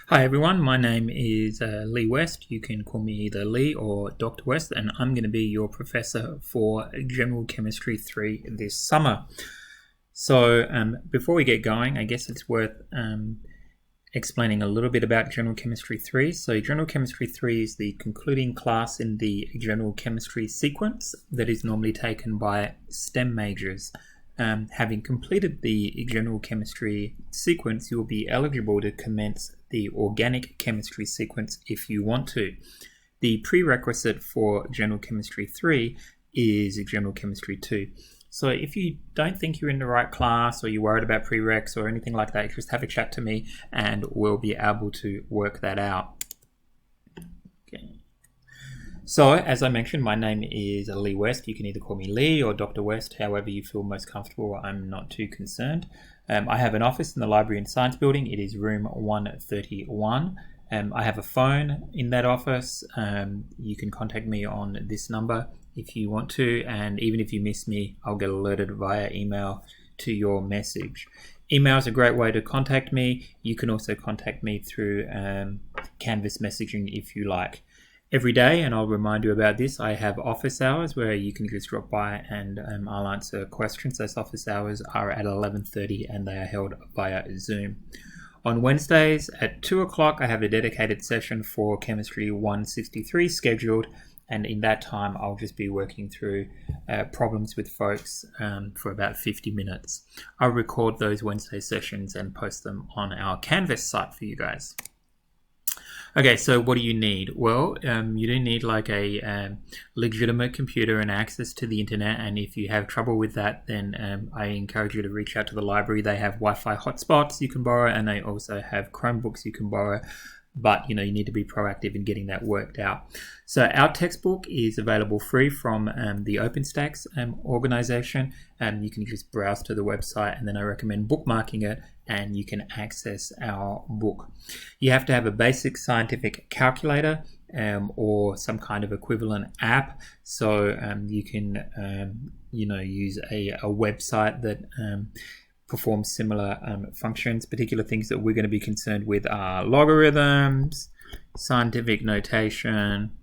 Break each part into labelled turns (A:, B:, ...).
A: Hi everyone, my name is Lee West. You can call me either Lee or Dr. West, and I'm going to be your professor for General Chemistry 3 this summer. So before we get going, I guess it's worth explaining a little bit about General Chemistry 3. So General Chemistry 3 is the concluding class in the General Chemistry sequence that is normally taken by STEM majors. Having completed the General Chemistry sequence, you will be eligible to commence the Organic Chemistry sequence if you want to. The prerequisite for General Chemistry 3 is General Chemistry 2. So if you don't think you're in the right class, or you're worried about prereqs or anything like that, just have a chat to me and we'll be able to work that out. Okay. So, as I mentioned, my name is Lee West. You can either call me Lee or Dr. West, however you feel most comfortable. I'm not too concerned. I have an office in the Library and Science Building. It is room 131. I have a phone in that office. You can contact me on this number if you want to, and even if you miss me, I'll get alerted via email to your message. Email is a great way to contact me. You can also contact me through Canvas messaging if you like. Every day, and I'll remind you about this, I have office hours where you can just drop by and I'll answer questions. Those office hours are at 11:30 and they are held via Zoom. On Wednesdays at 2 o'clock, I have a dedicated session for Chemistry 163 scheduled, and in that time, I'll just be working through problems with folks for about 50 minutes. I'll record those Wednesday sessions and post them on our Canvas site for you guys. Okay, so what do you need? Well, you do need like a legitimate computer and access to the internet, and if you have trouble with that, then I encourage you to reach out to the library. They have Wi-Fi hotspots you can borrow, and they also have Chromebooks you can borrow, but you need to be proactive in getting that worked out. So our textbook is available free from the OpenStax organization. You can just browse to the website, and then I recommend bookmarking it, and you can access our book. You have to have a basic scientific calculator or some kind of equivalent app. So you can use a website that performs similar functions. Particular things that we're going to be concerned with are logarithms, scientific notation,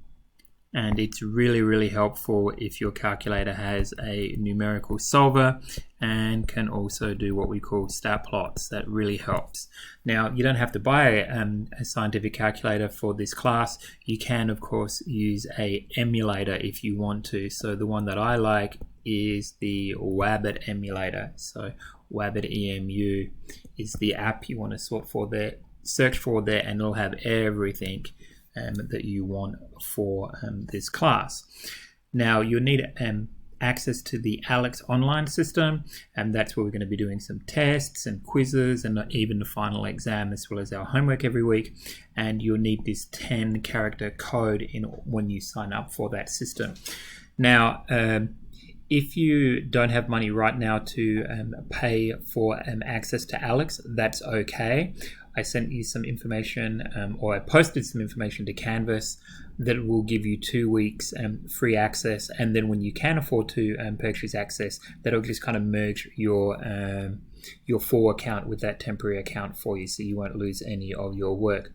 A: and it's really helpful if your calculator has a numerical solver and can also do what we call stat plots. That really helps. Now, you don't have to buy a scientific calculator for this class. You can, of course, use a emulator if you want to. So the one that I like is the Wabbit emulator. So Wabbit EMU is the app you want to search for there, and it'll have everything that you want for this class. Now, you'll need access to the Alex online system, and that's where we're going to be doing some tests and quizzes and even the final exam, as well as our homework every week. And you'll need this 10-character code when you sign up for that system. Now, if you don't have money right now to pay for access to Alex, that's okay. I sent you some information, or I posted some information to Canvas that will give you 2 weeks free access, and then when you can afford to purchase access, that'll just kind of merge your full account with that temporary account for you, so you won't lose any of your work.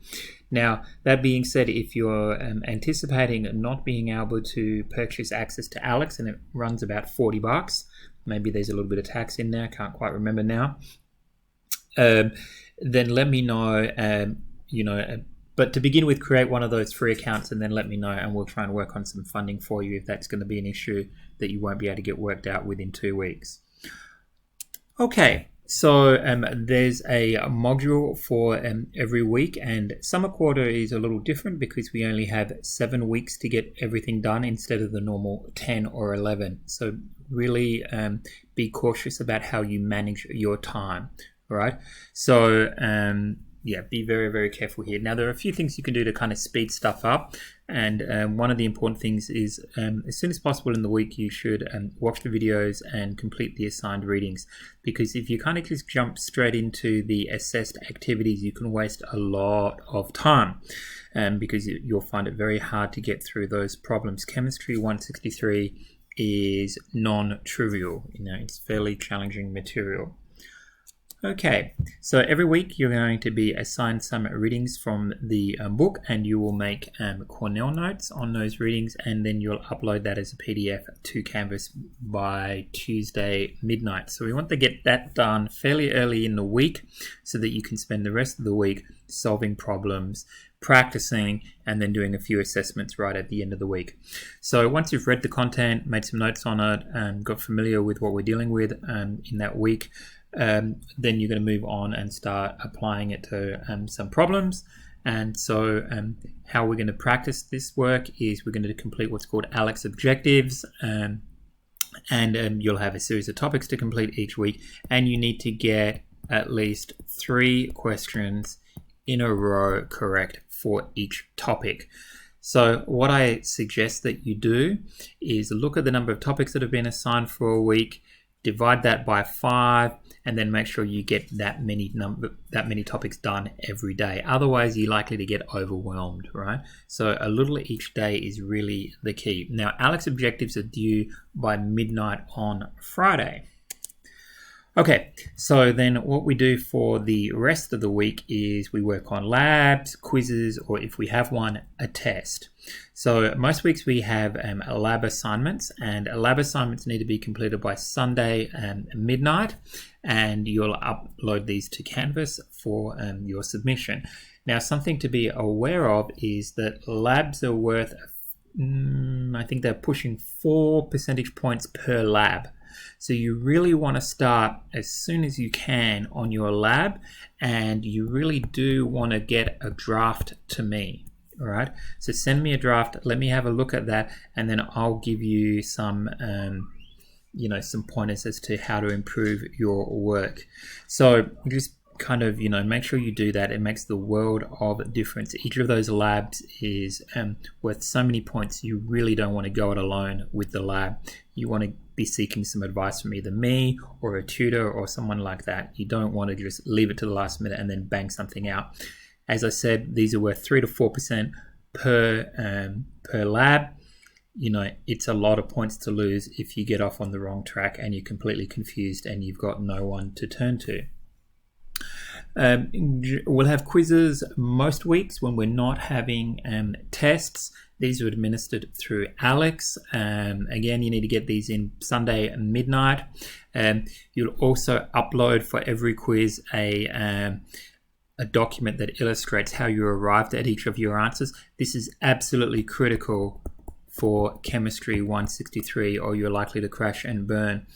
A: Now, that being said, if you're anticipating not being able to purchase access to Alex, and it runs about $40, maybe there's a little bit of tax in there, can't quite remember now, then let me know, but to begin with, create one of those free accounts and then let me know, and we'll try and work on some funding for you if that's going to be an issue that you won't be able to get worked out within 2 weeks. Okay, so there's a module for every week, and summer quarter is a little different because we only have 7 weeks to get everything done instead of the normal 10 or 11. So really be cautious about how you manage your time. All right, so be very careful here. Now, there are a few things you can do to kind of speed stuff up, and one of the important things is as soon as possible in the week you should watch the videos and complete the assigned readings, because if you kind of just jump straight into the assessed activities, you can waste a lot of time because you'll find it very hard to get through those problems. Chemistry 163 is non-trivial, it's fairly challenging material. Okay, so every week you're going to be assigned some readings from the book, and you will make Cornell notes on those readings, and then you'll upload that as a PDF to Canvas by Tuesday midnight. So we want to get that done fairly early in the week so that you can spend the rest of the week solving problems, practicing, and then doing a few assessments right at the end of the week. So once you've read the content, made some notes on it, and got familiar with what we're dealing with in that week, then you're going to move on and start applying it to some problems. And so how we're going to practice this work is we're going to complete what's called ALEKS objectives, and you'll have a series of topics to complete each week, and you need to get at least 3 questions in a row correct for each topic. So what I suggest that you do is look at the number of topics that have been assigned for a week, divide that by 5, and then make sure you get that many topics done every day. Otherwise, you're likely to get overwhelmed, right? So a little each day is really the key. Now, ALEKS objectives are due by midnight on Friday. Okay, so then what we do for the rest of the week is we work on labs, quizzes, or if we have one, a test. So most weeks we have lab assignments, and lab assignments need to be completed by Sunday midnight, and you'll upload these to Canvas for your submission. Now, something to be aware of is that labs are worth, I think they're pushing 4 percentage points per lab. So you really want to start as soon as you can on your lab, and you really do want to get a draft to me. All right, so send me a draft, let me have a look at that, and then I'll give you some some pointers as to how to improve your work. So just kind of make sure you do that. It makes the world of difference. Each of those labs is worth so many points. You really don't want to go it alone with the lab. You want to be seeking some advice from either me or a tutor or someone like that. You don't want to just leave it to the last minute and then bang something out. As I said, these are worth 3 to 4% per lab. It's a lot of points to lose if you get off on the wrong track and you're completely confused and you've got no one to turn to. We'll have quizzes most weeks when we're not having tests. These are administered through ALEKS. Again, you need to get these in Sunday midnight. You'll also upload for every quiz a document that illustrates how you arrived at each of your answers. This is absolutely critical for Chemistry 163, or you're likely to crash and burn.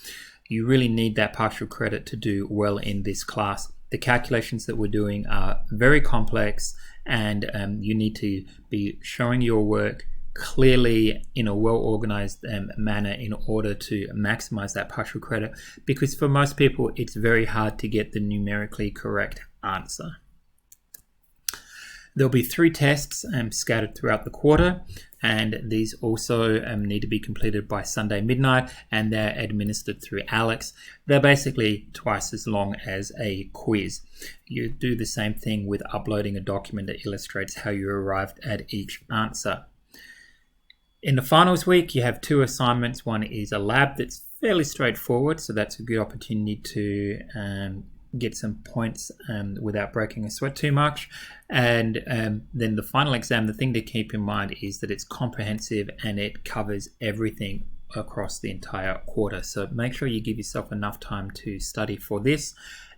A: You really need that partial credit to do well in this class. The calculations that we're doing are very complex, and you need to be showing your work clearly in a well-organized manner in order to maximize that partial credit, because for most people it's very hard to get the numerically correct answer. There'll be 3 tests scattered throughout the quarter, and these also need to be completed by Sunday midnight, and they're administered through ALEKS. They're basically twice as long as a quiz. You do the same thing with uploading a document that illustrates how you arrived at each answer. In the finals week, you have 2 assignments. One is a lab that's fairly straightforward, so that's a good opportunity to get some points without breaking a sweat too much. And then the final exam, the thing to keep in mind is that it's comprehensive and it covers everything across the entire quarter. So make sure you give yourself enough time to study for this.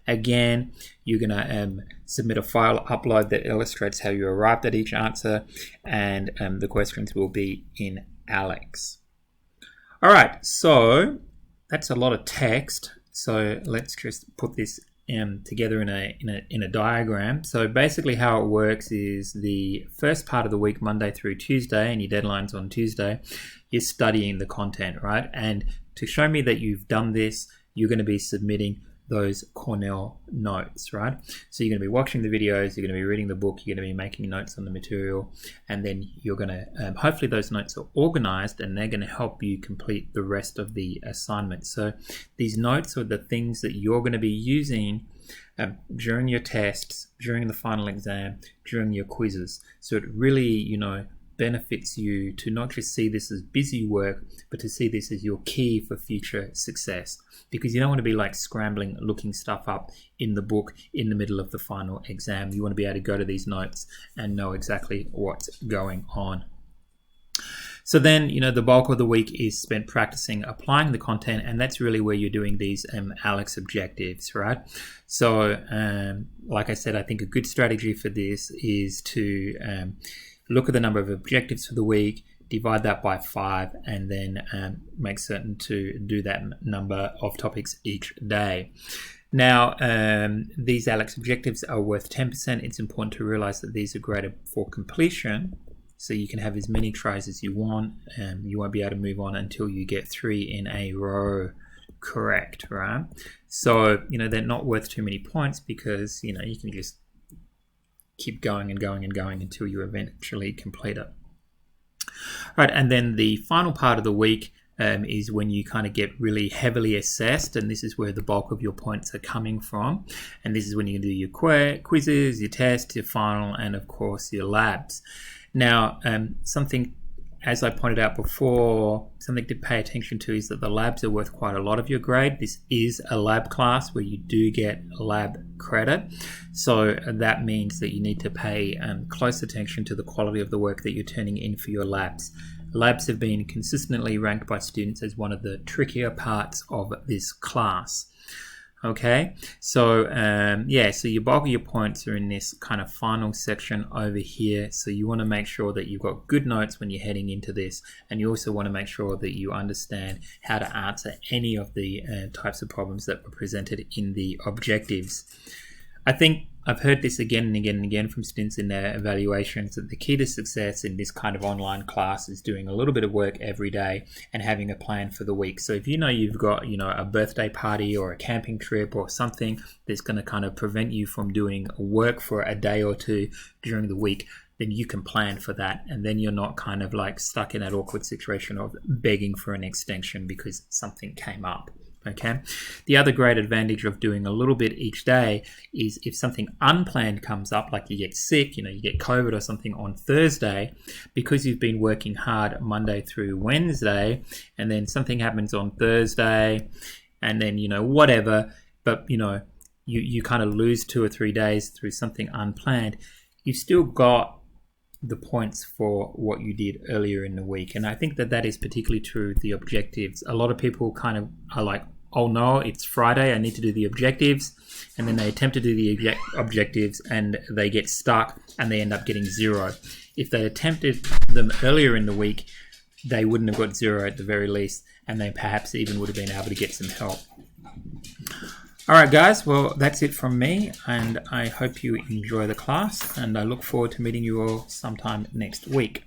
A: Again, you're going to submit a file upload that illustrates how you arrived at each answer, and the questions will be in ALEKS. All right, so that's a lot of text. So let's just put this together in a diagram. So basically how it works is the first part of the week, Monday through Tuesday, and your deadline's on Tuesday, you're studying the content, right? And to show me that you've done this, you're going to be submitting those Cornell notes, right? So you're going to be watching the videos, you're going to be reading the book, you're going to be making notes on the material, and then you're going to, hopefully those notes are organized and they're going to help you complete the rest of the assignment. So these notes are the things that you're going to be using during your tests, during the final exam, during your quizzes. So it really, benefits you to not just see this as busy work, but to see this as your key for future success. Because you don't want to be like scrambling, looking stuff up in the book in the middle of the final exam. You want to be able to go to these notes and know exactly what's going on. So then, the bulk of the week is spent practicing applying the content, and that's really where you're doing these ALEX objectives, right? So, like I said, I think a good strategy for this is to look at the number of objectives for the week, divide that by 5, and then make certain to do that number of topics each day. Now, these ALEX objectives are worth 10%. It's important to realize that these are graded for completion. So you can have as many tries as you want. You won't be able to move on until you get 3 in a row correct, right? So, they're not worth too many points because, you can just keep going and going and going until you eventually complete it. Right, and then the final part of the week is when you kind of get really heavily assessed, and this is where the bulk of your points are coming from. And this is when you can do your quizzes, your tests, your final, and of course your labs. Now, something, as I pointed out before, something to pay attention to is that the labs are worth quite a lot of your grade. This is a lab class where you do get lab credit. So that means that you need to pay close attention to the quality of the work that you're turning in for your labs. Labs have been consistently ranked by students as one of the trickier parts of this class. Okay, so so your bulk of your points are in this kind of final section over here. So you want to make sure that you've got good notes when you're heading into this, and you also want to make sure that you understand how to answer any of the types of problems that were presented in the objectives. I think I've heard this again and again and again from students in their evaluations that the key to success in this kind of online class is doing a little bit of work every day and having a plan for the week. So if you've got a birthday party or a camping trip or something that's going to kind of prevent you from doing work for a day or two during the week, then you can plan for that, and then you're not kind of like stuck in that awkward situation of begging for an extension because something came up. Okay. The other great advantage of doing a little bit each day is if something unplanned comes up, like you get sick, you get COVID or something on Thursday, because you've been working hard Monday through Wednesday, and then something happens on Thursday, and then, whatever, but, you kind of lose 2 or 3 days through something unplanned, you've still got the points for what you did earlier in the week. And I think that is particularly true of the objectives. A lot of people kind of are like, oh no, it's Friday, I need to do the objectives, and then they attempt to do the objectives and they get stuck and they end up getting 0. If they attempted them earlier in the week, they wouldn't have got 0 at the very least, and they perhaps even would have been able to get some help. Alright guys, well that's it from me, and I hope you enjoy the class, and I look forward to meeting you all sometime next week.